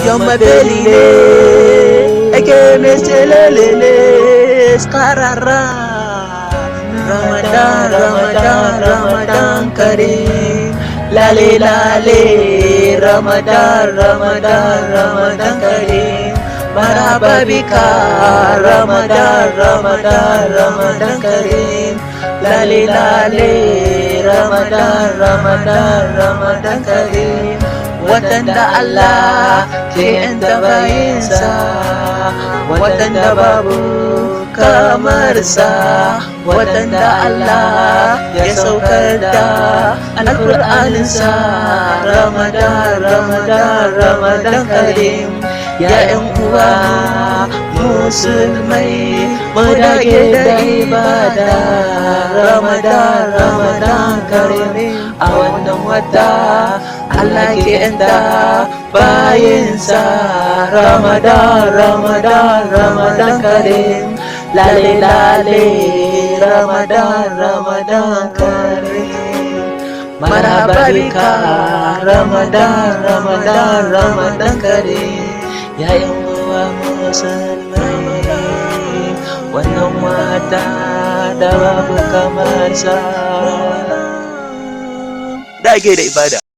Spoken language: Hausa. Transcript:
Yomma belile, eke meselelele, skarara. Ramadan, Ramadan, Ramadan Kareem. Lale lale, Ramadan, Ramadan, Ramadan Kareem. Marhaba bika, Ramadan, Ramadan, Ramadan Kareem. Lale lale, Ramadan, Ramadan, Ramadan Kareem. Watan da Allah ke ‘yanta bayinsa, watan da babu kamarsa, watan da Allah ya saukar da alƙur'aninsa. Ramadan, Ramadan, Ramadan Kareem. Ya ‘yan uwa musulmai, mu dage da ibada. Ramadan, Ramadan Kareem. A wannan wata Allah ke ‘yanta bayinsa. Ramadan, Ramadan, Ramadan Kareem. Lale lale, Ramadan, Ramadan Kareem. Marhaba bika, Ramadan, Ramadan, Ramadan Kareem. Ya ‘yan uwa musulmai, wannan wata da babu kamarsa. Dage da ibada.